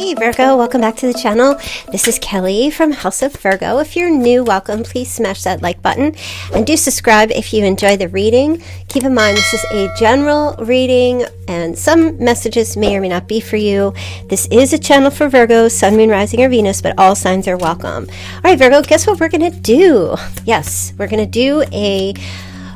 Hey Virgo, welcome back to the channel. This is Kelly from House of Virgo. If you're new, welcome. Please smash that like button and do subscribe if you enjoy the reading. Keep in mind this is a general reading and some messages may or may not be for you. This is a channel for Virgo, Sun, Moon, Rising, or Venus, but all signs are welcome. All right, Virgo, guess what we're going to do? Yes, we're going to do a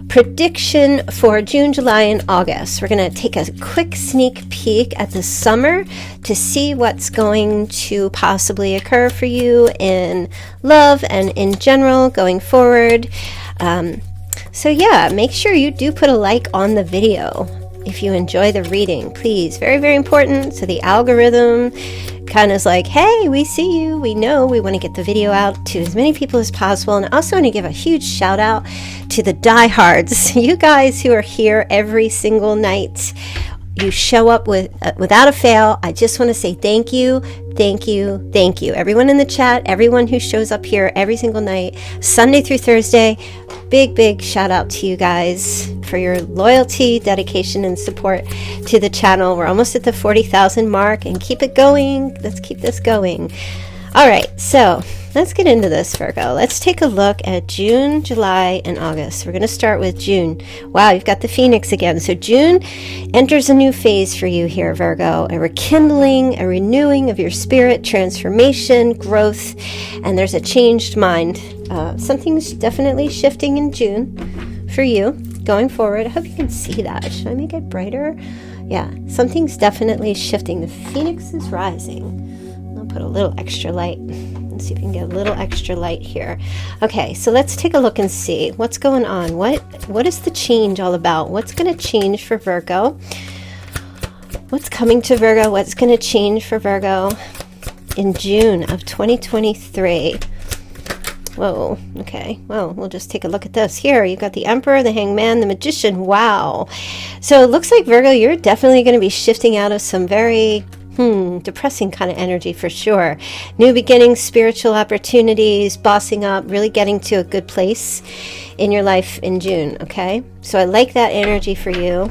prediction for June, July, and August. We're going to take a quick sneak peek at the summer to see what's going to possibly occur for you in love and in general going forward. So yeah, make sure you do put a like on the video if you enjoy the reading, please. Very, very important. So the algorithm kind of is like, hey, we see you, we know, we want to get the video out to as many people as possible. And I also want to give a huge shout out to the diehards, you guys who are here every single night. You show up without a fail. I just want to say thank you, thank you, thank you. Everyone in the chat, everyone who shows up here every single night, Sunday through Thursday. Big, big shout out to you guys for your loyalty, dedication, and support to the channel. We're almost at the 40,000 mark and keep it going. Let's keep this going. All right, so let's get into this, Virgo. Let's take a look at June, July, and August. We're going to start with June. Wow, you've got the Phoenix again. So June enters a new phase for you here, Virgo. A rekindling, a renewing of your spirit, transformation, growth, and there's a changed mind. Something's definitely shifting in June for you going forward. I hope you can see that. Should I make it brighter? Yeah, something's definitely shifting. The Phoenix is rising. I'll put a little extra light. Let's see if we can get a little extra light here. Okay, so let's take a look and see what's going on. What is the change all about? What's going to change for Virgo? What's coming to Virgo? What's going to change for Virgo in June of 2023? Whoa, okay. Well, we'll just take a look at this. Here, you've got the Emperor, the Hangman, the Magician. Wow. So it looks like, Virgo, you're definitely going to be shifting out of some very depressing kind of energy for sure. New beginnings, spiritual opportunities, bossing up, really getting to a good place in your life in June, okay? So I like that energy for you.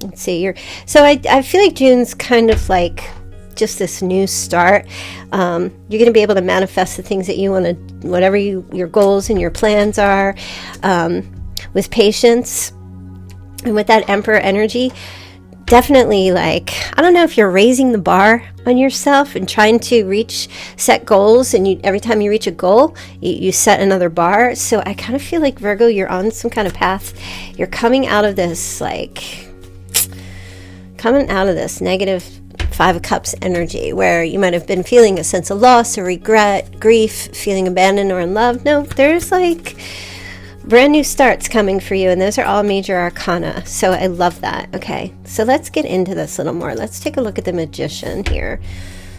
Let's see. I feel like June's kind of like just this new start. You're going to be able to manifest the things that you want to, whatever your goals and your plans are, with patience and with that Emperor energy. Definitely, like, I don't know if you're raising the bar on yourself and trying to set goals, and every time you reach a goal, you set another bar. So I kind of feel like, Virgo, you're on some kind of path. You're coming out of this, negative Five of Cups energy, where you might have been feeling a sense of loss or regret, grief, feeling abandoned or in love. No, there's brand new starts coming for you, and those are all major arcana. So I love that. Okay, so let's get into this a little more. Let's take a look at the Magician here.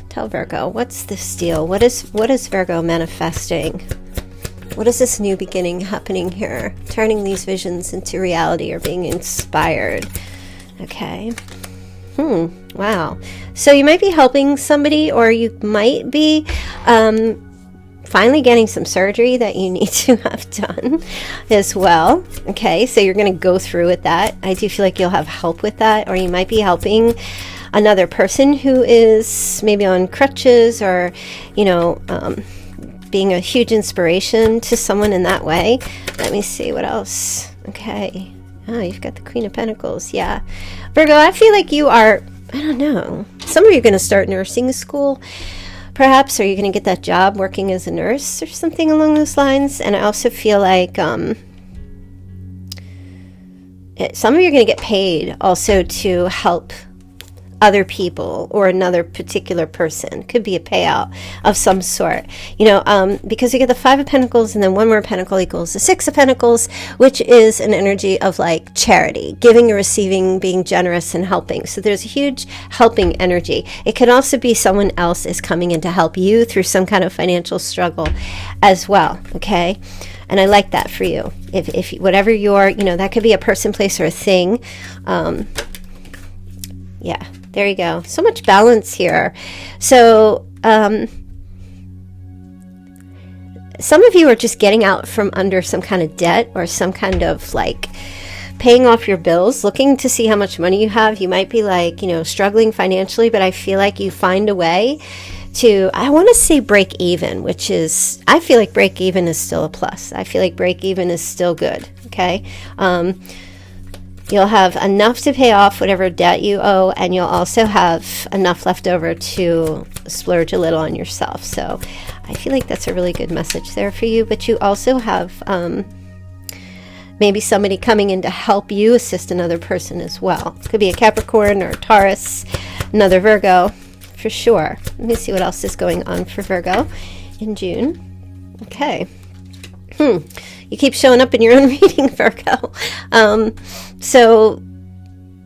Tell Virgo, what's this deal? What is Virgo manifesting? What is this new beginning happening here? Turning these visions into reality or being inspired. Okay. Wow. So you might be helping somebody, or you might be finally getting some surgery that you need to have done as well. Okay, so you're going to go through with that. I do feel like you'll have help with that, or you might be helping another person who is maybe on crutches, or being a huge inspiration to someone in that way. Let me see what else. Okay. Oh, you've got the Queen of Pentacles. Yeah. Virgo, I feel like you are, I don't know, some of you are going to start nursing school, perhaps, or you're going to get that job working as a nurse or something along those lines. And I also feel like some of you are going to get paid also to help other people or another particular person. Could be a payout of some sort, because you get the Five of Pentacles, and then one more pentacle equals the Six of Pentacles, which is an energy of charity, giving and receiving, being generous and helping. So there's a huge helping energy. It could also be someone else is coming in to help you through some kind of financial struggle as well. Okay. And I like that for you. If whatever that could be a person, place, or a thing. Yeah. There you go. So much balance here. So some of you are just getting out from under some kind of debt or some kind of paying off your bills, looking to see how much money you have. You might be like, struggling financially, but I feel like you find a way to, I want to say break even, which is, I feel like break even is still a plus. I feel like break even is still good. Okay. You'll have enough to pay off whatever debt you owe, and you'll also have enough left over to splurge a little on yourself. So I feel like that's a really good message there for you. But you also have maybe somebody coming in to help you assist another person as well. Could be a Capricorn or a Taurus, another Virgo, for sure. Let me see what else is going on for Virgo in June. Okay. You keep showing up in your own reading, Virgo. So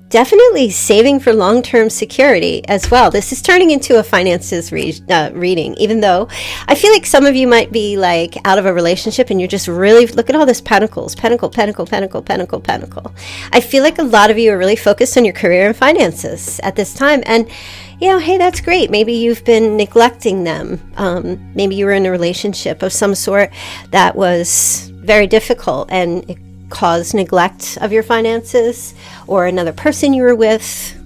definitely saving for long-term security as well. This is turning into a finances reading, even though I feel like some of you might be like out of a relationship and you're just really, look at all this pentacles, pentacle, pentacle, pentacle, pentacle, pentacle. I feel like a lot of you are really focused on your career and finances at this time. And hey, that's great. Maybe you've been neglecting them. Maybe you were in a relationship of some sort that was very difficult and it caused neglect of your finances, or another person you were with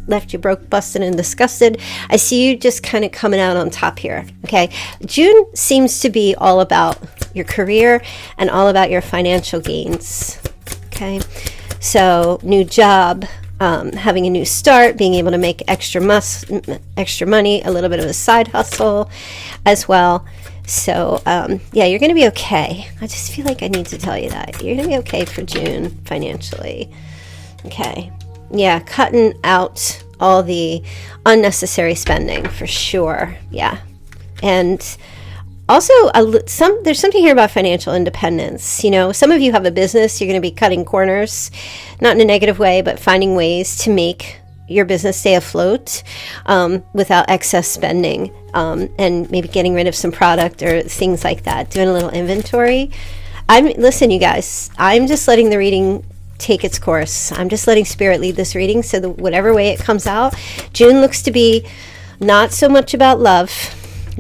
left you broke, busted, and disgusted. I see you just kind of coming out on top here. Okay. June seems to be all about your career and all about your financial gains. Okay. So new job, having a new start, being able to make extra money, a little bit of a side hustle as well. So, you're going to be okay. I just feel like I need to tell you that. You're going to be okay for June financially. Okay. Yeah, cutting out all the unnecessary spending for sure. Yeah. And also, there's something here about financial independence. Some of you have a business. You're going to be cutting corners, not in a negative way, but finding ways to make your business stay afloat without excess spending, and maybe getting rid of some product or things like that, doing a little inventory. Listen, you guys, I'm just letting the reading take its course. I'm just letting Spirit lead this reading, so that whatever way it comes out, June looks to be not so much about love.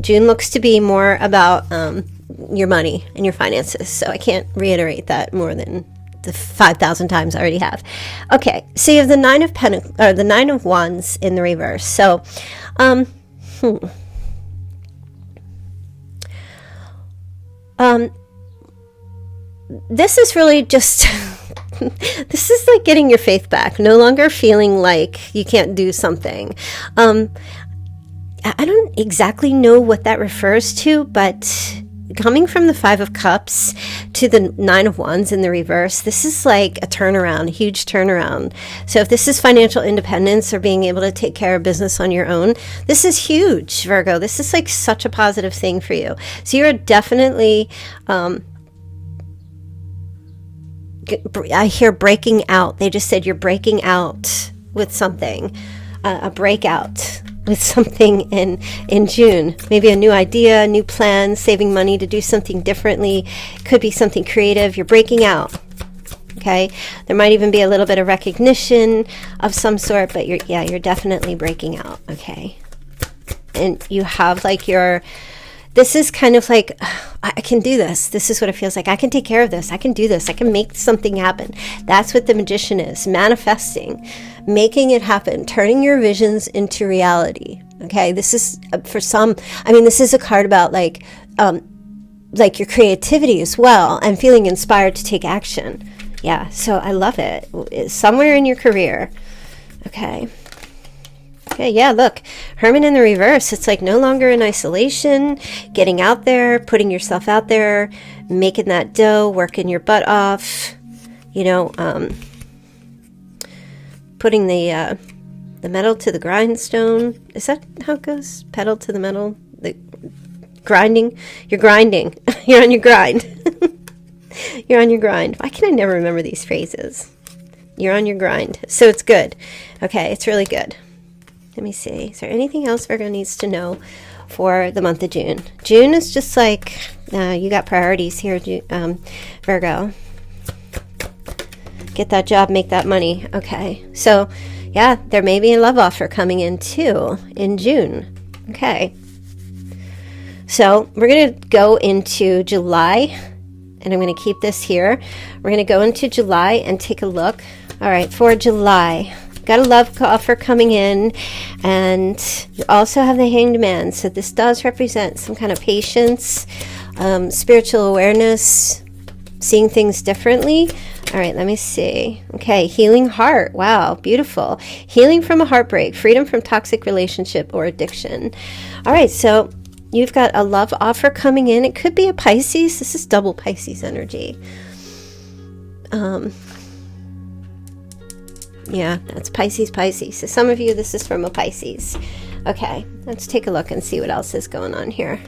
June looks to be more about your money and your finances. So I can't reiterate that more than the 5,000 times I already have. Okay, so you have the Nine of Wands in the reverse. So, this is really just this is like getting your faith back. No longer feeling like you can't do something. I don't exactly know what that refers to, but coming from the Five of Cups to the Nine of Wands in the reverse, this is like a turnaround, a huge turnaround. So if this is financial independence or being able to take care of business on your own, this is huge, Virgo. This is like such a positive thing for you. So you're definitely, I hear breaking out. They just said you're breaking out with something, a breakout with something in June. Maybe a new idea, a new plan, saving money to do something differently. Could be something creative. You're breaking out. Okay. There might even be a little bit of recognition of some sort, but you're definitely breaking out. Okay. And you have like this is kind of like, I can do this. This is what it feels like. I can take care of this. I can do this. I can make something happen. That's what the Magician is. Manifesting, making it happen, turning your visions into reality. Okay. This is for some, this is a card about like your creativity as well, and feeling inspired to take action. Yeah. So I love it. It's somewhere in your career. Okay. Okay, yeah, look, Hermit in the reverse. It's like no longer in isolation, getting out there, putting yourself out there, making that dough, working your butt off, putting the metal to the grindstone. Is that how it goes? Pedal to the metal? The grinding? You're grinding. You're on your grind. You're on your grind. Why can I never remember these phrases? You're on your grind. So it's good. Okay, it's really good. Let me see. Is there anything else Virgo needs to know for the month of June? June is just like, you got priorities here, Virgo. Get that job, make that money. Okay. So, yeah, there may be a love offer coming in too in June. Okay. So, we're going to go into July and I'm going to keep this here. We're going to go into July and take a look. All right, for July, got a love offer coming in, and you also have the Hanged Man. So this does represent some kind of patience, spiritual awareness, seeing things differently. All right, let me see. Okay, healing heart. Wow, beautiful. Healing from a heartbreak, freedom from toxic relationship or addiction. All right, so you've got a love offer coming in. It could be a Pisces. This is double Pisces energy. Yeah, that's Pisces. So some of you, this is from a Pisces. Okay, let's take a look and see what else is going on here.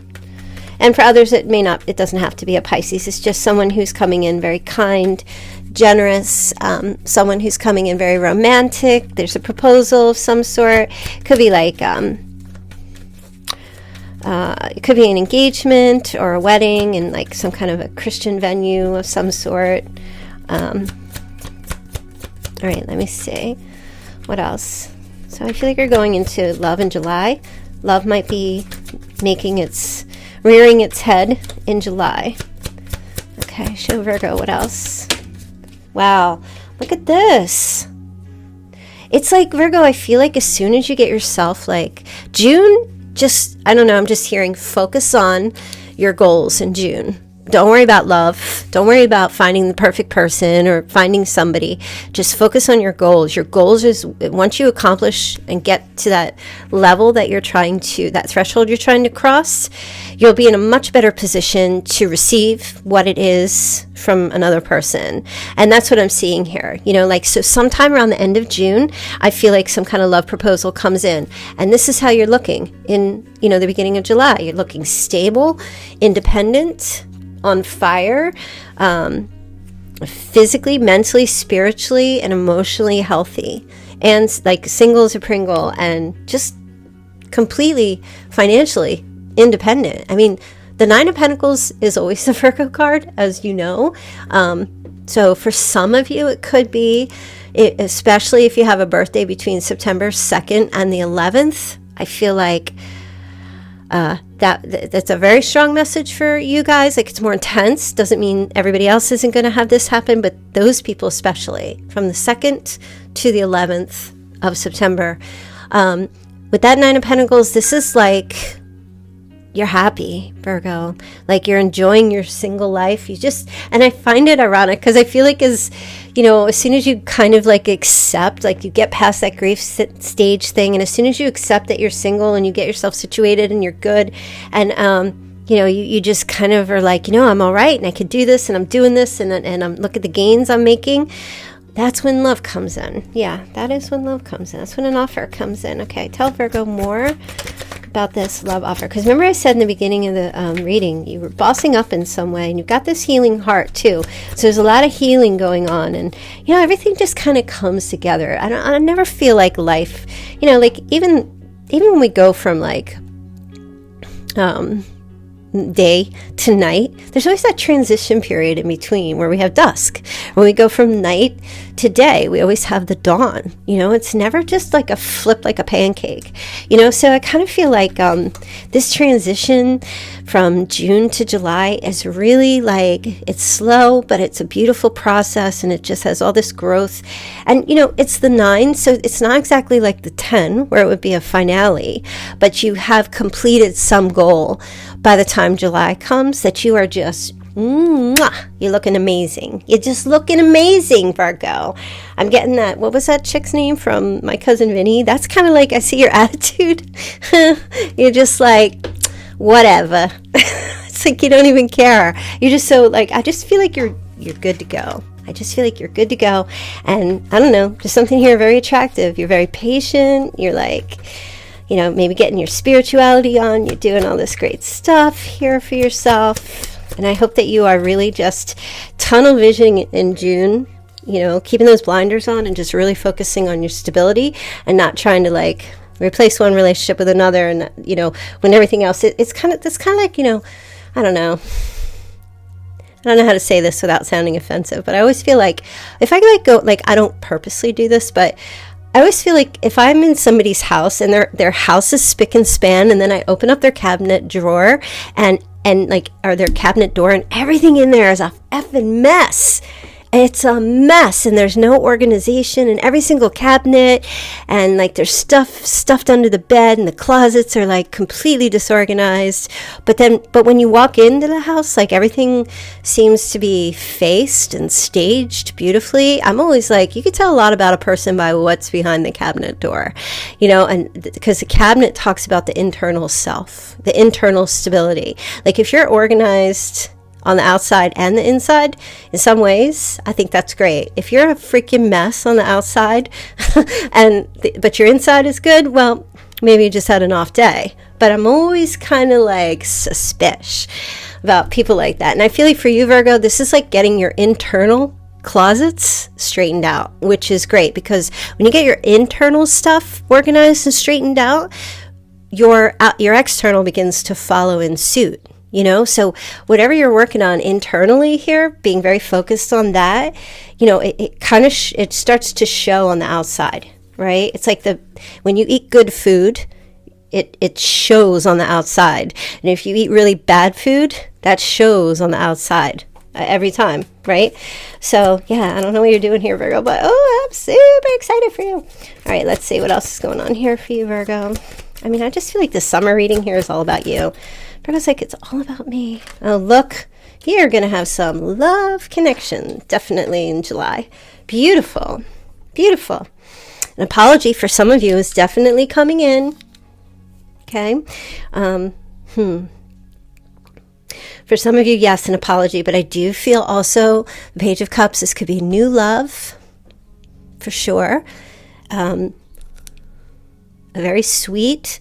And for others, it doesn't have to be a Pisces. It's just someone who's coming in very kind, generous, someone who's coming in very romantic. There's a proposal of some sort. Could be like, it could be an engagement or a wedding in like some kind of a Christian venue of some sort. All right, let me see. What else? So I feel like you're going into love in July. Love might be rearing its head in July. Okay, show Virgo what else. Wow, look at this. It's like, Virgo, I feel like as soon as you get yourself, like June, I don't know, I'm just hearing focus on your goals in June. Don't worry about love. Don't worry about finding the perfect person or finding somebody. Just focus on your goals. Your goals is, once you accomplish and get to that level that that threshold you're trying to cross, you'll be in a much better position to receive what it is from another person. And that's what I'm seeing here. So sometime around the end of June, I feel like some kind of love proposal comes in. And this is how you're looking in, the beginning of July. You're looking stable, independent, on fire, physically, mentally, spiritually, and emotionally healthy, and like single as a Pringle, and just completely financially independent. I mean, the Nine of Pentacles is always the Virgo card, as you know. So for some of you, it could be, especially if you have a birthday between September 2nd and the 11th, I feel like that's a very strong message for you guys. Like, it's more intense. Doesn't mean everybody else isn't going to have this happen, but those people especially, from the 2nd to the 11th of September. With that Nine of Pentacles, this is like, you're happy, Virgo. Like, you're enjoying your single life. And I find it ironic because I feel like as soon as you kind of like accept, like you get past that grief stage thing, and as soon as you accept that you're single and you get yourself situated and you're good, and you just kind of are like, I'm all right and I could do this and I'm doing this and I'm look at the gains I'm making. That's when love comes in. Yeah, that is when love comes in. That's when an offer comes in. Okay, tell Virgo more about this love offer. Because remember I said in the beginning of the reading, you were bossing up in some way, and you've got this healing heart too. So there's a lot of healing going on, and everything just kind of comes together. I never feel like life, like even when we go from like day to night, there's always that transition period in between where we have dusk. When we go from night to day, we always have the dawn. It's never just like a flip like a pancake. So I kind of feel like this transition from June to July is really like, it's slow, but it's a beautiful process, and it just has all this growth. And it's the 9, so it's not exactly like the 10 where it would be a finale, but you have completed some goal by the time July comes, that you are just, you're looking amazing. You're just looking amazing, Virgo. I'm getting that. What was that chick's name from My Cousin Vinny? That's kind of like, I see your attitude. You're just like, whatever. It's like you don't even care. You're just so like, I just feel like you're good to go. I just feel like you're good to go. And I don't know, just something here very attractive. You're very patient. You're like, maybe getting your spirituality on. You're doing all this great stuff here for yourself. And I hope that you are really just tunnel visioning in June, keeping those blinders on and just really focusing on your stability and not trying to like replace one relationship with another. And, when everything else, it's kind of like, I don't know. I don't know how to say this without sounding offensive, but I always feel like if I like go, like, I don't purposely do this, but I always feel like if I'm in somebody's house and their house is spick and span, and then I open up their cabinet drawer and and like, or their cabinet door, and everything in there is a effing mess. It's a mess, and there's no organization in every single cabinet, and like there's stuff stuffed under the bed, and the closets are like completely disorganized. But when you walk into the house, like everything seems to be faced and staged beautifully. I'm always like, you can tell a lot about a person by what's behind the cabinet door, you know, and because the cabinet talks about the internal self, the internal stability. Like if you're organized on the outside and the inside, in some ways, I think that's great. If you're a freaking mess on the outside, but your inside is good, well, maybe you just had an off day. But I'm always kind of like suspicious about people like that. And I feel like for you, Virgo, this is like getting your internal closets straightened out, which is great, because when you get your internal stuff organized and straightened out, your external begins to follow in suit. You know, so whatever you're working on internally here, being very focused on that, you know, it kind of it starts to show on the outside, right? It's like when you eat good food, it shows on the outside. And if you eat really bad food, that shows on the outside every time, right? So yeah, I don't know what you're doing here, Virgo, but I'm super excited for you. All right, let's see what else is going on here for you, Virgo. I mean, I just feel like the summer reading here is all about you. Virgo's like, it's all about me. Oh, look, you're going to have some love connection, definitely in July. Beautiful, beautiful. An apology for some of you is definitely coming in. Okay. For some of you, yes, an apology, but I do feel also the Page of Cups, this could be new love, for sure. A very sweet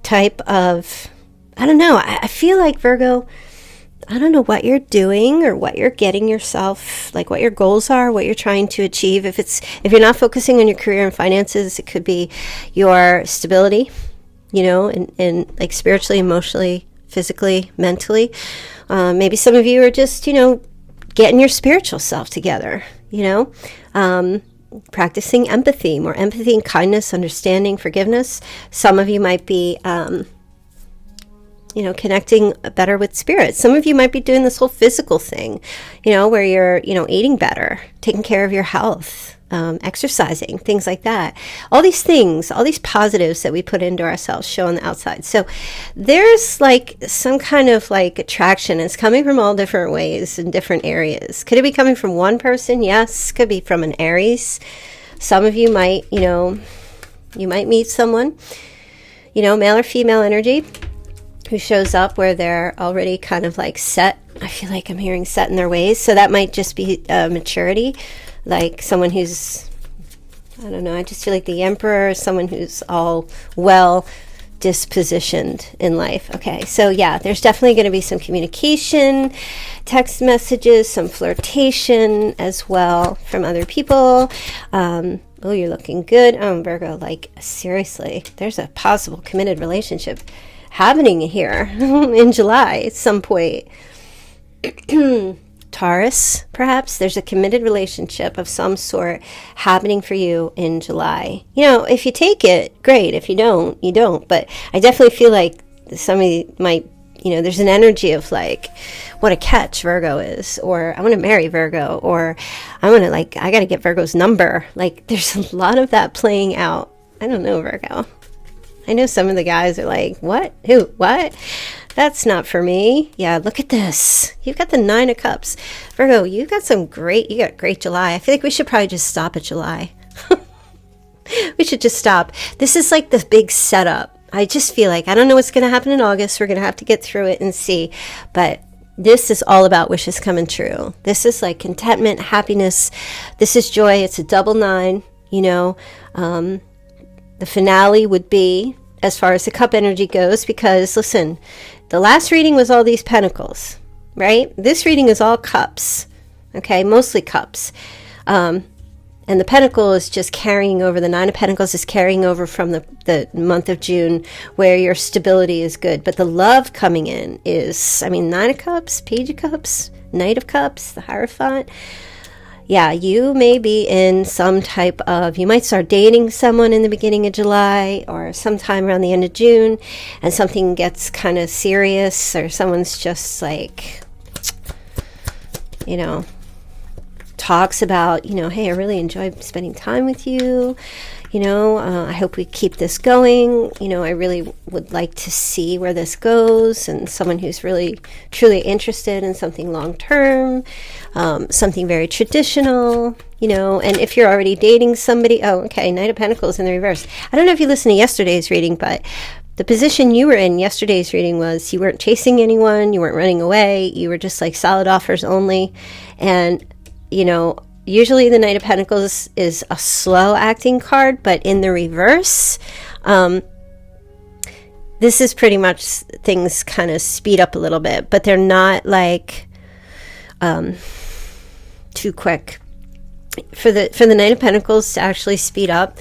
type of, I don't know, I feel like, Virgo, I don't know what you're doing or what you're getting yourself, like what your goals are, what you're trying to achieve. If you're not focusing on your career and finances, it could be your stability, you know, and like spiritually, emotionally, physically, mentally. Maybe some of you are just, you know, getting your spiritual self together, you know, practicing empathy, more empathy and kindness, understanding, forgiveness. Some of you might be, you know, connecting better with spirit. Some of you might be doing this whole physical thing, you know, where you're, you know, eating better, taking care of your health, exercising, things like that. All these things, all these positives that we put into ourselves show on the outside. So there's like some kind of like attraction. It's coming from all different ways in different areas. Could it be coming from one person? Yes. Could be from an Aries. Some of you might, you know, you might meet someone, you know, male or female energy, who shows up where they're already kind of like set. I feel like I'm hearing set in their ways. So that might just be maturity, like someone who's, I don't know, I just feel like the Emperor is someone who's all well dispositioned in life. Okay, so yeah, there's definitely going to be some communication, text messages, some flirtation as well from other people. Oh, you're looking good. Oh, Virgo, like seriously, there's a possible committed relationship happening here in July at some point. Taurus, perhaps there's a committed relationship of some sort happening for you in July. You know, if you take it, great. If you don't, you don't. But I definitely feel like somebody might, you know, there's an energy of like, what a catch Virgo is, or I want to marry Virgo, or I want to like, I got to get Virgo's number. Like there's a lot of that playing out. I don't know, Virgo. I know some of the guys are like, what? Who? What? That's not for me. Yeah, look at this. You've got the 9 of Cups. Virgo, you got great July. I feel like we should probably just stop at July. We should just stop. This is like the big setup. I just feel like, I don't know what's going to happen in August. We're going to have to get through it and see. But this is all about wishes coming true. This is like contentment, happiness. This is joy. It's a double 9, you know. The finale would be, as far as the cup energy goes, because, listen, the last reading was all these pentacles, right? This reading is all cups, okay? Mostly cups. And the pentacle is just carrying over, the 9 of Pentacles is carrying over from the month of June, where your stability is good. But the love coming in is, I mean, 9 of Cups, Page of Cups, Knight of Cups, the Hierophant. yeah, you may be in some type of, you might start dating someone in the beginning of July or sometime around the end of June, and something gets kind of serious, or someone's just like, talks about, hey, I really enjoy spending time with you. I hope we keep this going. I really would like to see where this goes, and someone who's really, truly interested in something long-term, something very traditional, and if you're already dating somebody, Knight of Pentacles in the reverse. I don't know if you listened to yesterday's reading, but the position you were in yesterday's reading was you weren't chasing anyone, you weren't running away, you were just like solid offers only, and, usually the Knight of Pentacles is a slow acting card, but in the reverse, this is pretty much things kind of speed up a little bit, but they're not like too quick. For the Knight of Pentacles to actually speed up,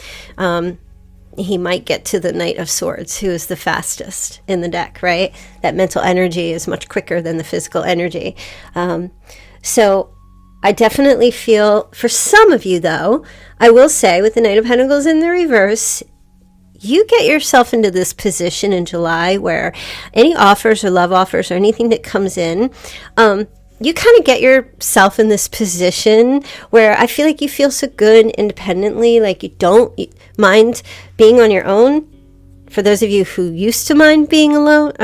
he might get to the Knight of Swords, who is the fastest in the deck, right? That mental energy is much quicker than the physical energy. So I definitely feel, for some of you though, I will say with the Knight of Pentacles in the reverse, you get yourself into this position in July where any offers or love offers or anything that comes in, you kind of get yourself in this position where I feel like you feel so good independently, like you don't mind being on your own. For those of you who used to mind being alone,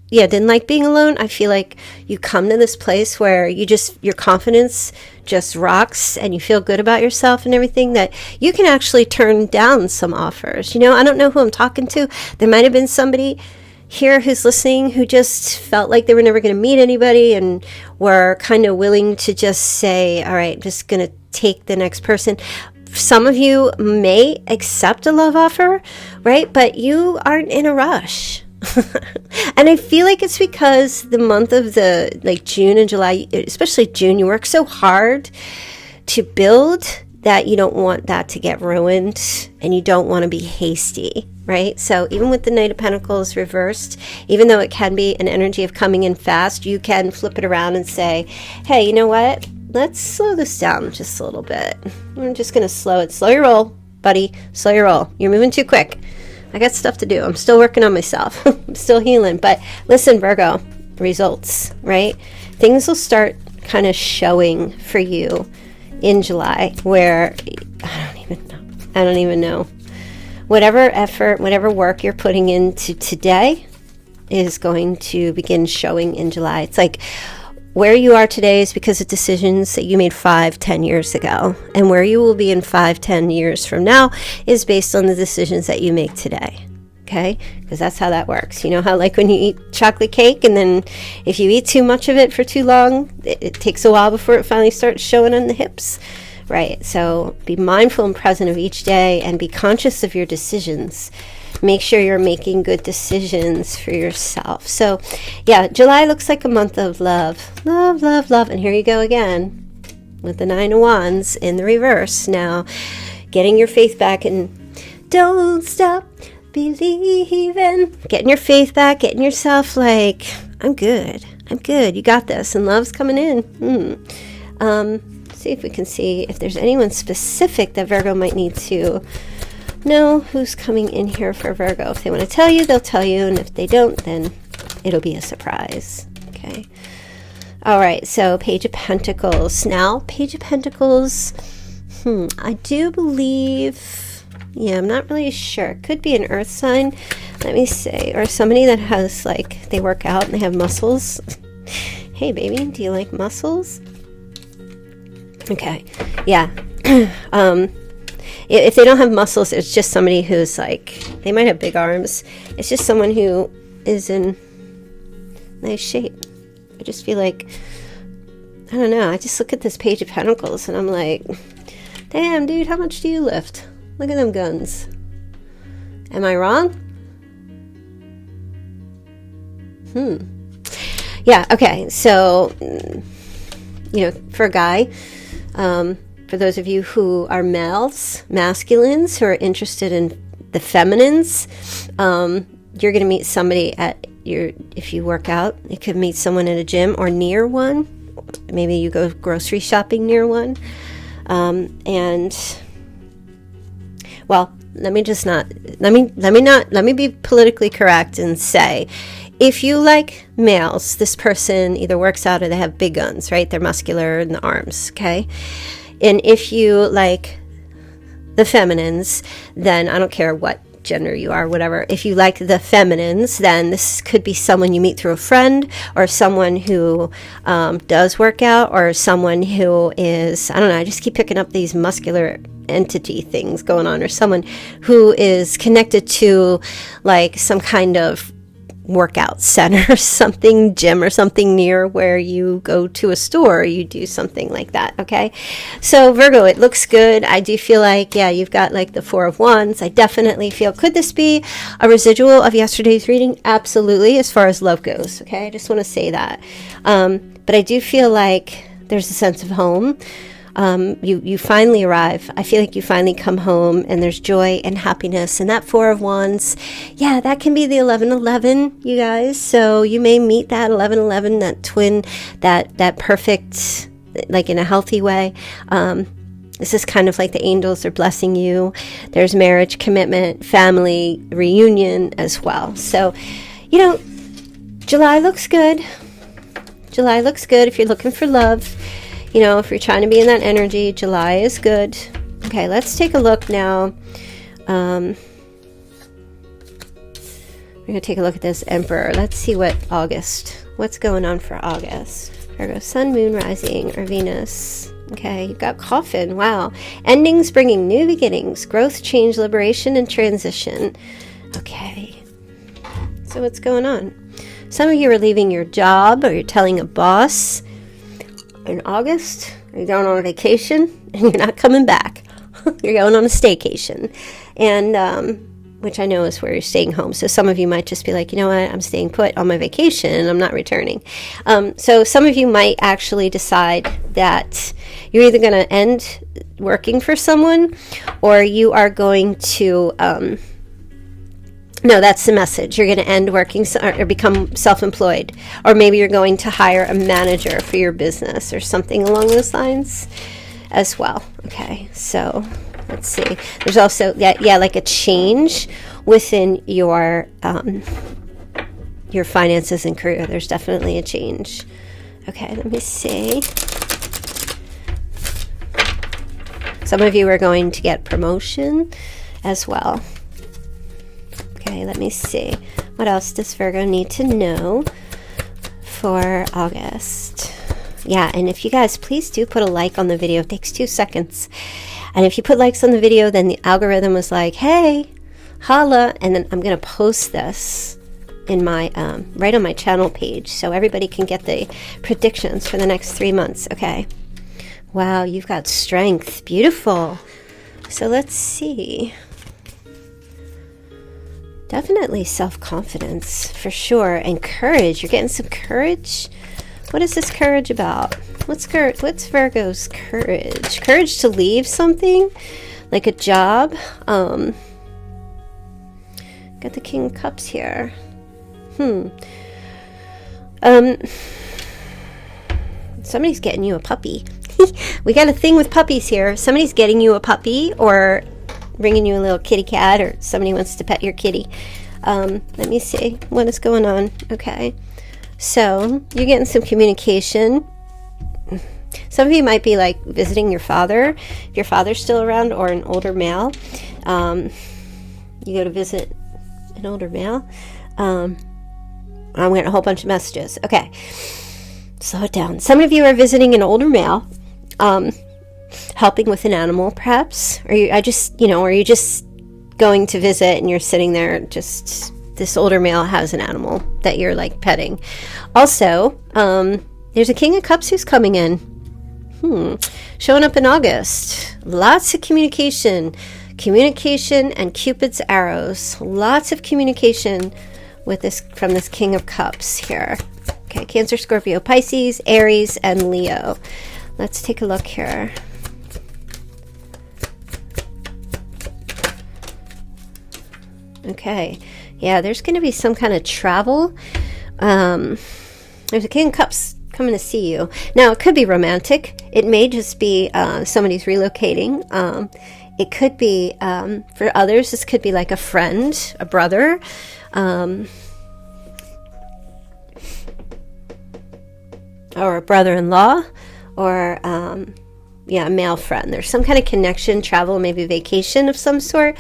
didn't like being alone, I feel like you come to this place where your confidence just rocks and you feel good about yourself and everything, that you can actually turn down some offers. I don't know who I'm talking to. There might have been somebody here who's listening who just felt like they were never going to meet anybody and were kind of willing to just say, all right, I'm just going to take the next person. Some of you may accept a love offer, right? But you aren't in a rush. And I feel like it's because the month of June and July, especially June, you work so hard to build that you don't want that to get ruined, and you don't want to be hasty, right? So even with the Knight of Pentacles reversed, even though it can be an energy of coming in fast, you can flip it around and say, hey, you know what? Let's slow this down just a little bit. I'm just going to slow your roll, buddy. Slow your roll. You're moving too quick. I got stuff to do. I'm still working on myself. I'm still healing. But listen, Virgo, results, right? Things will start kind of showing for you in July where I don't even know. Whatever effort, whatever work you're putting into today is going to begin showing in July. It's like where you are today is because of decisions that you made 5-10 years ago. And where you will be in 5-10 years from now is based on the decisions that you make today. Okay? Because that's how that works. You know how like when you eat chocolate cake and then if you eat too much of it for too long, it takes a while before it finally starts showing on the hips. Right? So be mindful and present of each day and be conscious of your decisions. Make sure you're making good decisions for yourself. So, yeah, July looks like a month of love. Love, love, love. And here you go again with the 9 of Wands in the reverse. Now, getting your faith back and don't stop believing. Getting your faith back, getting yourself like, I'm good. You got this. And love's coming in. See if we can see if there's anyone specific that Virgo might need to know who's coming in here for Virgo. If they want to tell you, they'll tell you, and if they don't, then it'll be a surprise. Okay. All right, so Page of Pentacles. Now, Page of Pentacles, I do believe, I'm not really sure. It could be an earth sign, let me see, or somebody that has, like, they work out and they have muscles. Hey, baby, do you like muscles? Okay, yeah. If they don't have muscles, it's just somebody who's like, they might have big arms. It's just someone who is in nice shape. I just feel like, I don't know, I just look at this Page of Pentacles and I'm like, damn, dude, how much do you lift? Look at them guns. Am I wrong? Yeah, okay, so, for a guy, for those of you who are males, masculines, who are interested in the feminines, you're going to meet somebody if you work out, you could meet someone at a gym or near one. Maybe you go grocery shopping near one. And well, let me be politically correct and say, if you like males, this person either works out or they have big guns, right? They're muscular in the arms, okay? And if you like the feminines, then I don't care what gender you are, whatever. If you like the feminines, then this could be someone you meet through a friend, or someone who does work out, or someone who is, I don't know, I just keep picking up these muscular entity things going on, or someone who is connected to like some kind of workout center, something, gym or something near where you go to a store, or you do something like that. Okay, so Virgo, it looks good. I do feel like, yeah, you've got like the Four of Wands. I definitely feel, could this be a residual of yesterday's reading? Absolutely, as far as love goes. Okay, I just want to say that. But I do feel like there's a sense of home. You finally arrive. I feel like you finally come home, and there's joy and happiness. And that Four of Wands, yeah, that can be the 1111, you guys. So you may meet that 1111, that twin, that perfect, like in a healthy way. This is kind of like the angels are blessing you. There's marriage, commitment, family, reunion as well. So, you know, July looks good. July looks good if you're looking for love. You know, if you're trying to be in that energy, July is good. Okay, let's take a look now. We're going to take a look at this Emperor. Let's see what's going on for August. Virgo, Sun, Moon, Rising, or Venus. Okay, you've got Coffin. Wow. Endings bringing new beginnings, growth, change, liberation, and transition. Okay. So what's going on? Some of you are leaving your job, or you're telling a boss in August, you're going on a vacation and you're not coming back. You're going on a staycation, and which I know is where you're staying home. So some of you might just be like, you know what, I'm staying put on my vacation and I'm not returning. So some of you might actually decide that you're either going to end working for someone, or you are going to no, that's the message. You're going to end working or become self-employed. Or maybe you're going to hire a manager for your business or something along those lines as well. Okay, so let's see. There's also, yeah, like a change within your finances and career. There's definitely a change. Okay, let me see. Some of you are going to get promotion as well. Okay, let me see. What else does Virgo need to know for August? Yeah, and if you guys, please do put a like on the video. It takes 2 seconds. And if you put likes on the video, then the algorithm was like, hey, holla. And then I'm going to post this in my right on my channel page, so everybody can get the predictions for the next 3 months. Okay. Wow, you've got strength. Beautiful. So let's see. Definitely self-confidence for sure, and courage. You're getting some courage. What is this courage about? What's Virgo's courage? Courage to leave something, like a job. Got the King of Cups here. Somebody's getting you a puppy. We got a thing with puppies here. Somebody's getting you a puppy, or bringing you a little kitty cat, or somebody wants to pet your kitty. Let me see what is going on. Okay, so you're getting some communication. Some of you might be like visiting your father, if your father's still around, or an older male. You go to visit an older male. I'm getting a whole bunch of messages. Okay, slow it down. Some of you are visiting an older male, helping with an animal, perhaps, or you just going to visit and you're sitting there, just this older male has an animal that you're like petting. Also, there's a King of Cups who's coming in, showing up in August. Lots of communication and Cupid's arrows. Lots of communication with this, from this King of Cups here. Okay, Cancer, Scorpio, Pisces, Aries, and Leo. Let's take a look here. Okay, yeah, there's going to be some kind of travel. There's a King of Cups coming to see you. Now, it could be romantic. It may just be somebody's relocating. It could be, for others, this could be like a friend, a brother, or a brother-in-law, or a male friend. There's some kind of connection, travel, maybe vacation of some sort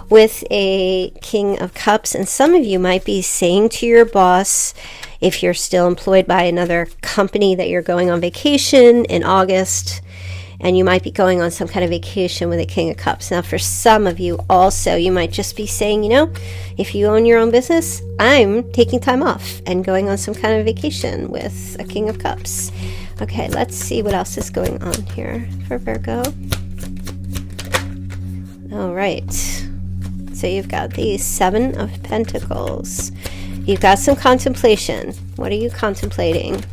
with a King of Cups. And some of you might be saying to your boss, if you're still employed by another company, that you're going on vacation in August, and you might be going on some kind of vacation with a King of Cups. Now, for some of you also, you might just be saying, you know, if you own your own business, I'm taking time off and going on some kind of vacation with a King of Cups. Okay, let's see what else is going on here for Virgo. All right. So you've got the Seven of Pentacles. You've got some contemplation. What are you contemplating?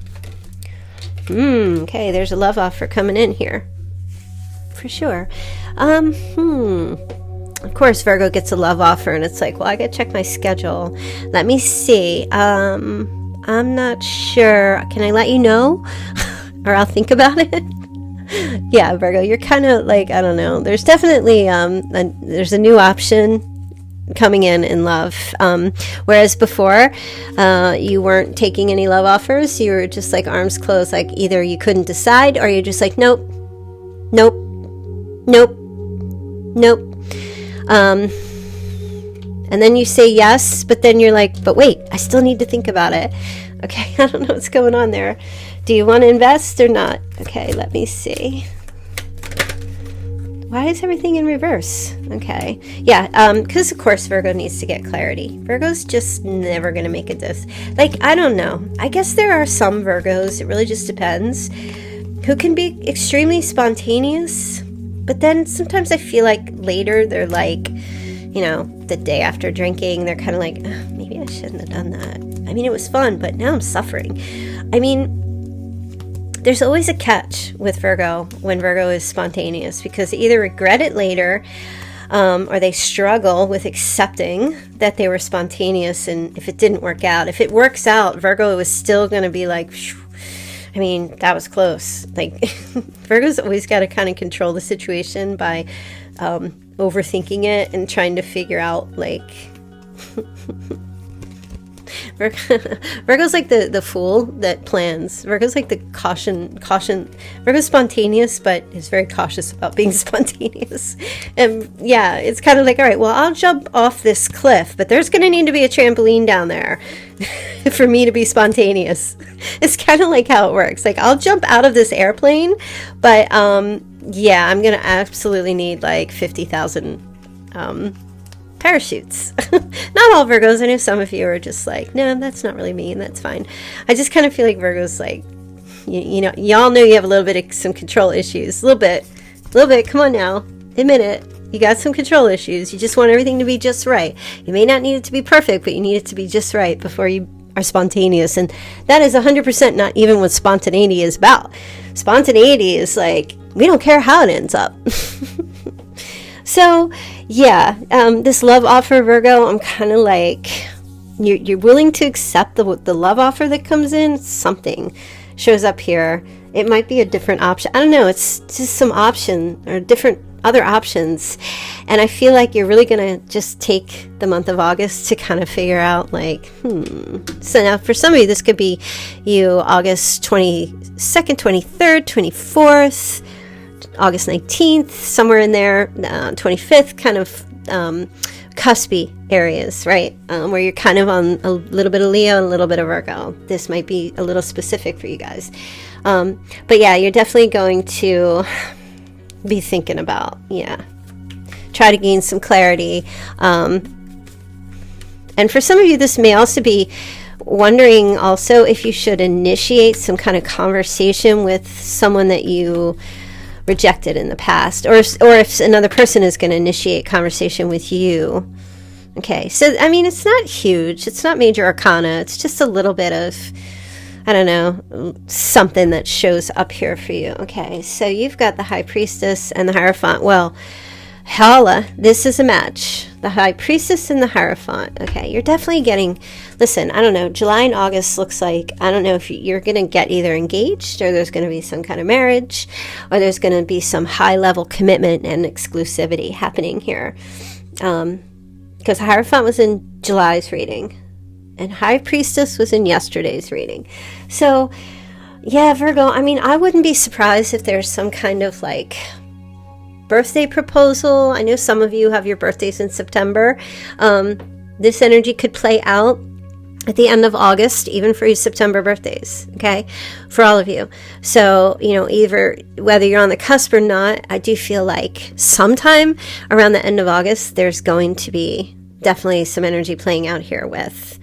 Okay, there's a love offer coming in here. For sure. Of course, Virgo gets a love offer, and it's like, well, I gotta check my schedule. Let me see. I'm not sure. Can I let you know? Or I'll think about it? Yeah, Virgo, you're kind of like, I don't know. There's definitely, there's a new option coming in love. Whereas before, you weren't taking any love offers. You were just like arms closed, like either you couldn't decide, or you're just like, nope. And then you say yes, but then you're like, but wait, I still need to think about it. Okay, I don't know what's going on there. Do you want to invest or not? Okay, let me see. Why is everything in reverse? Okay. Yeah, because of course Virgo needs to get clarity. Virgo's just never going to make a like, I don't know. I guess there are some Virgos, it really just depends, who can be extremely spontaneous, but then sometimes I feel like later they're like, you know, the day after drinking, they're kind of like, maybe I shouldn't have done that. I mean, it was fun, but now I'm suffering. I mean, there's always a catch with Virgo when Virgo is spontaneous, because they either regret it later, or they struggle with accepting that they were spontaneous, and if it didn't work out. If it works out, Virgo is still going to be like, I mean, that was close. Like, Virgo's always got to kind of control the situation by overthinking it and trying to figure out, like, Virgo's like the fool that plans. Virgo's like the caution. Virgo's spontaneous, but is very cautious about being spontaneous. And yeah, it's kind of like, all right, well, I'll jump off this cliff, but there's going to need to be a trampoline down there for me to be spontaneous. It's kind of like how it works. Like, I'll jump out of this airplane, but yeah, I'm going to absolutely need like 50,000 parachutes. Not all Virgos. I know some of you are just like, no, that's not really me, and that's fine. I just kind of feel like Virgo's like, you know, y'all know you have a little bit of some control issues. A little bit. Come on now. Admit it. You got some control issues. You just want everything to be just right. You may not need it to be perfect, but you need it to be just right before you are spontaneous. And that is 100% not even what spontaneity is about. Spontaneity is like, we don't care how it ends up. So, yeah, this love offer, Virgo, I'm kind of like, you're willing to accept the love offer that comes in. Something shows up here. It might be a different option. I don't know. It's just some option or different other options. And I feel like you're really going to just take the month of August to kind of figure out, like, So now for some of you, this could be you August 22nd, 23rd, 24th, August 19th, somewhere in there, 25th, kind of cuspy areas, right? Where you're kind of on a little bit of Leo and a little bit of Virgo. This might be a little specific for you guys. But yeah, you're definitely going to be thinking about, try to gain some clarity. And for some of you, this may also be wondering also if you should initiate some kind of conversation with someone that you rejected in the past, or if another person is going to initiate conversation with you. Okay, so I mean, it's not huge, it's not major arcana, it's just a little bit of, I don't know, something that shows up here for you. Okay, so you've got the High Priestess and the Hierophant. Well, Holla, this is a match. The High Priestess and the Hierophant. Okay, you're definitely getting, listen, I don't know, July and August looks like, I don't know if you're going to get either engaged, or there's going to be some kind of marriage, or there's going to be some high-level commitment and exclusivity happening here. Because Hierophant was in July's reading, and High Priestess was in yesterday's reading. So, yeah, Virgo, I mean, I wouldn't be surprised if there's some kind of like birthday proposal. I know some of you have your birthdays in September. This energy could play out at the end of August, even for your September birthdays, okay, for all of you. So, you know, either whether you're on the cusp or not, I do feel like sometime around the end of August, there's going to be definitely some energy playing out here with,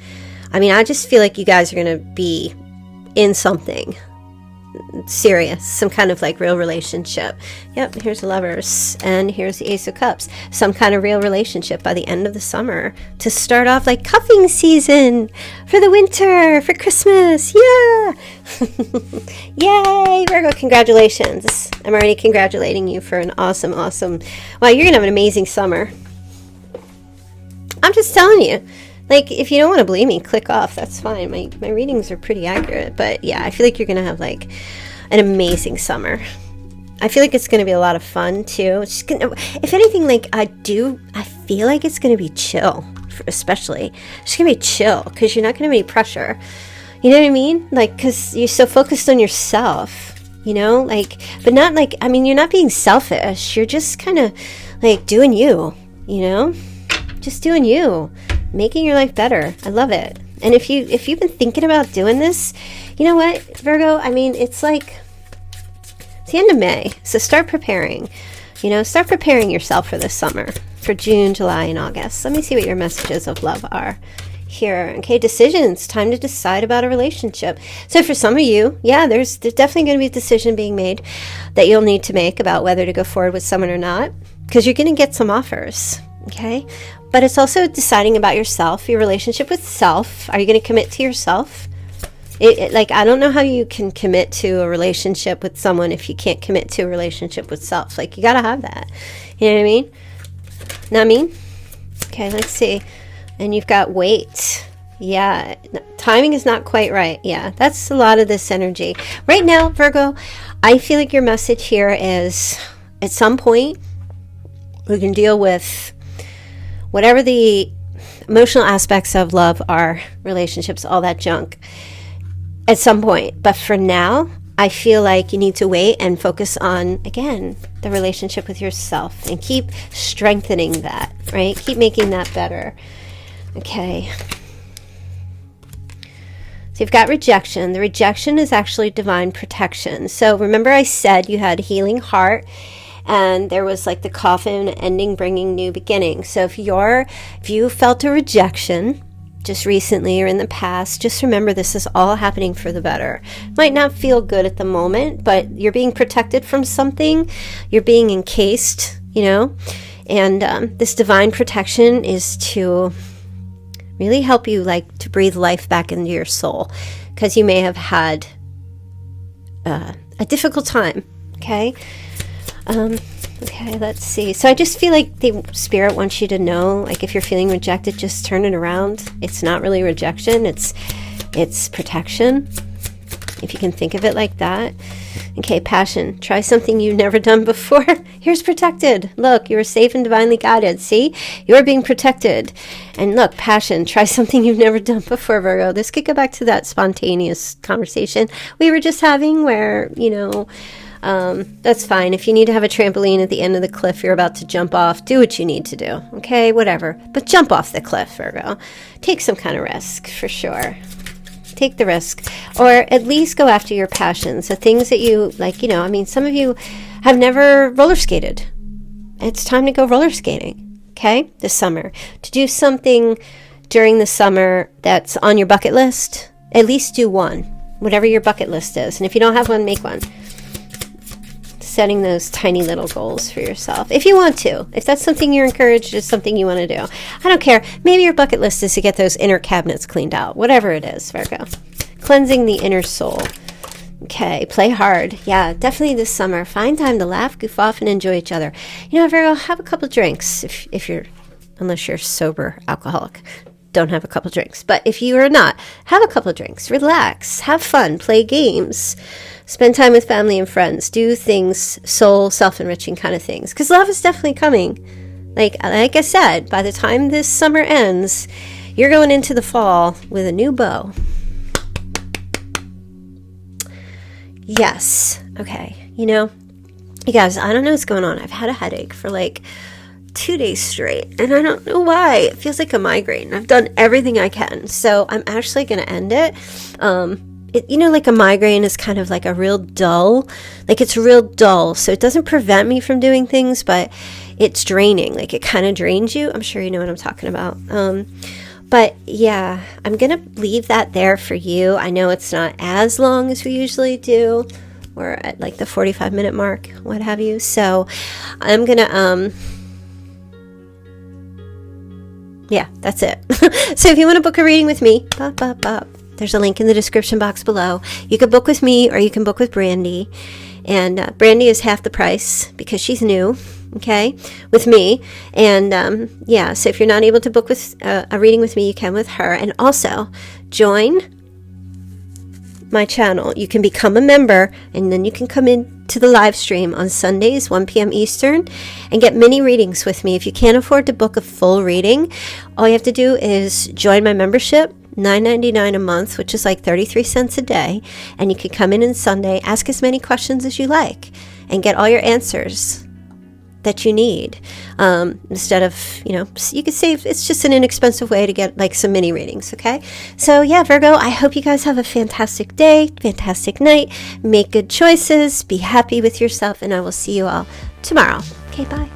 I mean, I just feel like you guys are going to be in something serious, some kind of like real relationship. Yep, here's Lovers, and here's the Ace of Cups. Some kind of real relationship by the end of the summer to start off like cuffing season for the winter, for Christmas. Yeah. Yay, Virgo, congratulations. I'm already congratulating you for an awesome, wow, you're gonna have an amazing summer. I'm just telling you. Like, if you don't want to believe me, click off. That's fine. My readings are pretty accurate. But yeah, I feel like you're going to have like an amazing summer. I feel like it's going to be a lot of fun too. It's just gonna, if anything, like I feel like it's going to be chill, especially. It's going to be chill because you're not going to have any pressure. You know what I mean? Like, because you're so focused on yourself, you know? Like, but not like, I mean, you're not being selfish. You're just kind of like doing you, you know? Just doing you. Making your life better. I love it. And if you've been thinking about doing this, you know what, Virgo? I mean, it's like it's the end of May, so start preparing. You know, start preparing yourself for this summer, for June, July, and August. Let me see what your messages of love are here. Okay, decisions. Time to decide about a relationship. So for some of you, yeah, there's definitely going to be a decision being made that you'll need to make about whether to go forward with someone or not, because you're going to get some offers. Okay, but it's also deciding about yourself, your relationship with self. Are you going to commit to yourself? Like, I don't know how you can commit to a relationship with someone if you can't commit to a relationship with self. Like, you got to have that. You know what I mean? Know what I mean? Okay, let's see. And you've got wait. Yeah, timing is not quite right. Yeah, that's a lot of this energy. Right now, Virgo, I feel like your message here is at some point we can deal with whatever the emotional aspects of love are, relationships, all that junk, at some point. But for now, I feel like you need to wait and focus on, again, the relationship with yourself and keep strengthening that, right? Keep making that better. Okay. So you've got rejection. The rejection is actually divine protection. So remember I said you had a healing heart, and there was like the coffin ending, bringing new beginnings. So if you felt a rejection just recently or in the past, just remember this is all happening for the better. Might not feel good at the moment, but you're being protected from something. You're being encased, you know, and this divine protection is to really help you, like, to breathe life back into your soul, because you may have had a difficult time. Okay. Okay, let's see. So I just feel like the spirit wants you to know, like, if you're feeling rejected, just turn it around. It's not really rejection, it's protection, if you can think of it like that. Okay, passion. Try something you've never done before. Here's protected. Look, you are safe and divinely guided. See? You are being protected. And look, passion. Try something you've never done before, Virgo. This could go back to that spontaneous conversation we were just having where, you know, that's fine. If you need to have a trampoline at the end of the cliff you're about to jump off, do what you need to do. Okay, whatever. But jump off the cliff, Virgo. Take some kind of risk, for sure. Take the risk. Or at least go after your passions. The things that you, like, you know, I mean, some of you have never roller skated. It's time to go roller skating, okay, this summer. To do something during the summer that's on your bucket list, at least do one, whatever your bucket list is. And if you don't have one, make one. Setting those tiny little goals for yourself, if you want to. If that's something you're encouraged, is something you want to do. I don't care. Maybe your bucket list is to get those inner cabinets cleaned out. Whatever it is, Virgo. Cleansing the inner soul. Okay, play hard. Yeah, definitely this summer. Find time to laugh, goof off, and enjoy each other. You know, Virgo, have a couple drinks if you're, unless you're sober alcoholic. Don't have a couple drinks. But if you are not, have a couple drinks. Relax, have fun, play games, spend time with family and friends, do things, soul, self-enriching kind of things. Because love is definitely coming. Like I said, by the time this summer ends, you're going into the fall with a new bow. Yes. Okay. You know, you guys, I don't know what's going on. I've had a headache for like 2 days straight, and I don't know why. It feels like a migraine. I've done everything I can, so I'm actually going to end it. You know, like a migraine is kind of like a real dull, like it's real dull. So it doesn't prevent me from doing things, but it's draining. Like it kind of drains you. I'm sure you know what I'm talking about. But yeah, I'm going to leave that there for you. I know it's not as long as we usually do. We're at like the 45-minute mark, what have you. So I'm going to, yeah, that's it. So if you want to book a reading with me, there's a link in the description box below. You can book with me or you can book with Brandi. And Brandi is half the price because she's new. Okay, with me. And yeah, so if you're not able to book with a reading with me, you can with her. And also join my channel. You can become a member, and then you can come in to the live stream on Sundays 1 p.m. Eastern and get mini readings with me. If you can't afford to book a full reading, all you have to do is join my membership, $9.99 a month, which is like 33 cents a day, and you can come in on Sunday, ask as many questions as you like, and get all your answers that you need, instead of, you know, you could save. It's just an inexpensive way to get like some mini readings. Okay, so yeah, Virgo, I hope you guys have a fantastic day, fantastic night, make good choices, be happy with yourself, and I will see you all tomorrow. Okay, bye.